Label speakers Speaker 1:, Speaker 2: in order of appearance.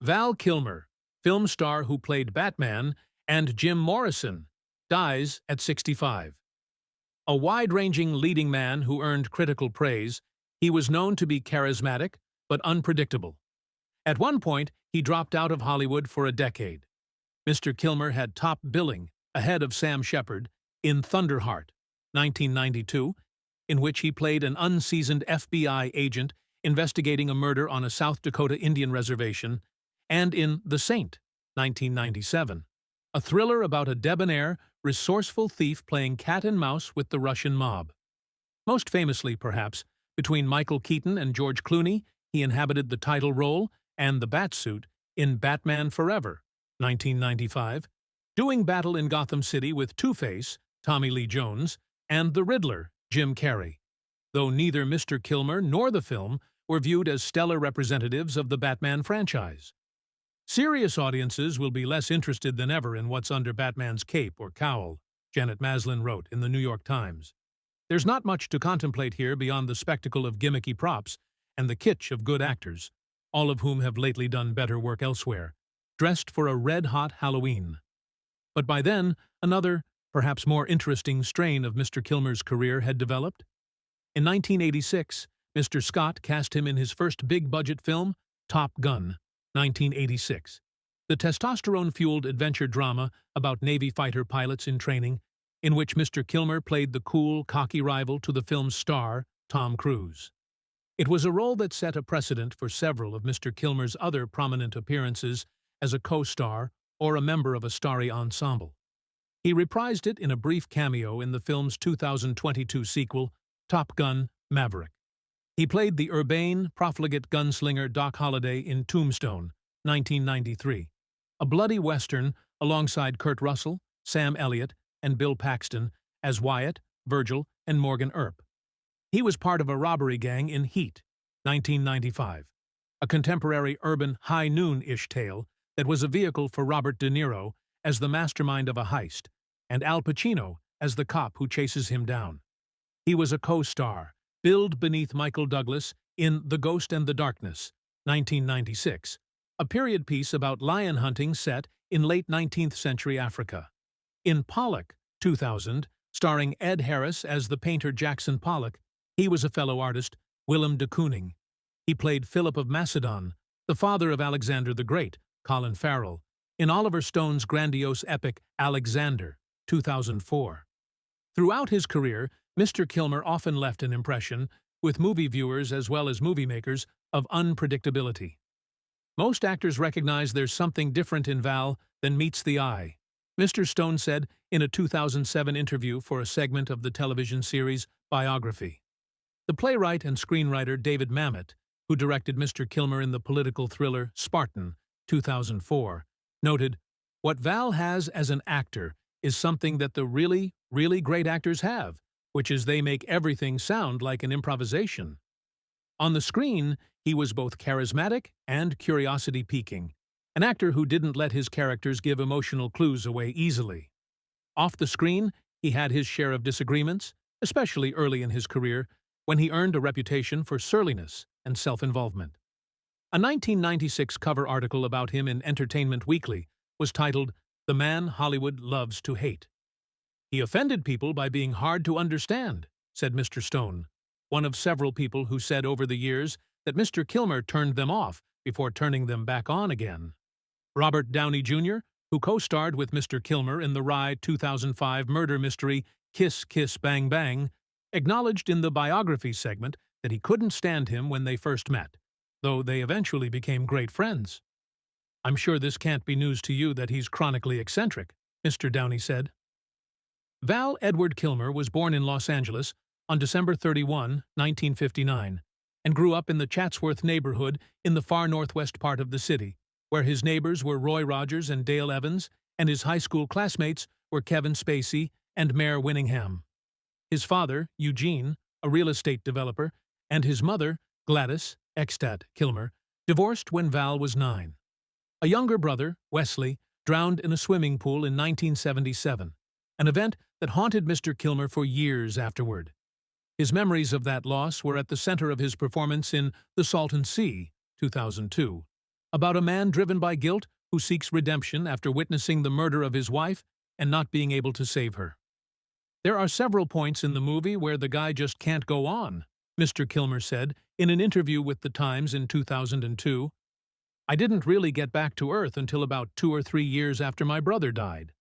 Speaker 1: Val Kilmer, film star who played Batman, and Jim Morrison, dies at 65. A wide-ranging leading man who earned critical praise, he was known to be charismatic but unpredictable. At one point, he dropped out of Hollywood for a decade. Mr. Kilmer had top billing, ahead of Sam Shepard, in Thunderheart, 1992, in which he played an unseasoned FBI agent investigating a murder on a South Dakota Indian reservation, and in The Saint, 1997, a thriller about a debonair, resourceful thief playing cat and mouse with the Russian mob. Most famously, perhaps, between Michael Keaton and George Clooney, he inhabited the title role and the batsuit in Batman Forever, 1995, doing battle in Gotham City with Two-Face, Tommy Lee Jones, and the Riddler, Jim Carrey, though neither Mr. Kilmer nor the film were viewed as stellar representatives of the Batman franchise. Serious audiences will be less interested than ever in what's under Batman's cape or cowl, Janet Maslin wrote in the New York Times. There's not much to contemplate here beyond the spectacle of gimmicky props and the kitsch of good actors, all of whom have lately done better work elsewhere, dressed for a red-hot Halloween. But by then, another, perhaps more interesting strain of Mr. Kilmer's career had developed. In 1986, Mr. Scott cast him in his first big-budget film, Top Gun, 1986, the testosterone-fueled adventure drama about Navy fighter pilots in training, in which Mr. Kilmer played the cool, cocky rival to the film's star, Tom Cruise. It was a role that set a precedent for several of Mr. Kilmer's other prominent appearances as a co-star or a member of a starry ensemble. He reprised it in a brief cameo in the film's 2022 sequel, Top Gun: Maverick. He played the urbane, profligate gunslinger Doc Holliday in Tombstone, 1993, a bloody western alongside Kurt Russell, Sam Elliott, and Bill Paxton as Wyatt, Virgil, and Morgan Earp. He was part of a robbery gang in Heat, 1995, a contemporary urban high noon-ish tale that was a vehicle for Robert De Niro as the mastermind of a heist, and Al Pacino as the cop who chases him down. He was a co-star, billed beneath Michael Douglas in The Ghost and the Darkness, 1996, a period piece about lion hunting set in late 19th century Africa. In Pollock, 2000, starring Ed Harris as the painter Jackson Pollock, he was a fellow artist, Willem de Kooning. He played Philip of Macedon, the father of Alexander the Great, Colin Farrell, in Oliver Stone's grandiose epic Alexander, 2004. Throughout his career, Mr. Kilmer often left an impression, with movie viewers as well as movie makers, of unpredictability. Most actors recognize there's something different in Val than meets the eye, Mr. Stone said in a 2007 interview for a segment of the television series Biography. The playwright and screenwriter David Mamet, who directed Mr. Kilmer in the political thriller Spartan, 2004, noted, "What Val has as an actor is something that the really, really great actors have, which is they make everything sound like an improvisation." On the screen, he was both charismatic and curiosity-piquing, an actor who didn't let his characters give emotional clues away easily. Off the screen, he had his share of disagreements, especially early in his career, when he earned a reputation for surliness and self-involvement. A 1996 cover article about him in Entertainment Weekly was titled, "The Man Hollywood Loves to Hate." "He offended people by being hard to understand," said Mr. Stone, one of several people who said over the years that Mr. Kilmer turned them off before turning them back on again. Robert Downey Jr., who co-starred with Mr. Kilmer in the wry 2005 murder mystery Kiss Kiss Bang Bang, acknowledged in the biography segment that he couldn't stand him when they first met, though they eventually became great friends. "I'm sure this can't be news to you that he's chronically eccentric," Mr. Downey said. Val Edward Kilmer was born in Los Angeles on December 31, 1959, and grew up in the Chatsworth neighborhood in the far northwest part of the city, where his neighbors were Roy Rogers and Dale Evans, and his high school classmates were Kevin Spacey and Mayor Winningham. His father, Eugene, a real estate developer, and his mother, Gladys Ekstat Kilmer, divorced when Val was 9. A younger brother, Wesley, drowned in a swimming pool in 1977, an event that haunted Mr. Kilmer for years afterward. His memories of that loss were at the center of his performance in The Salton Sea, 2002, about a man driven by guilt who seeks redemption after witnessing the murder of his wife and not being able to save her. There are several points in the movie where the guy just can't go on, Mr. Kilmer said in an interview with The Times in 2002. I didn't really get back to Earth until about 2 or 3 years after my brother died.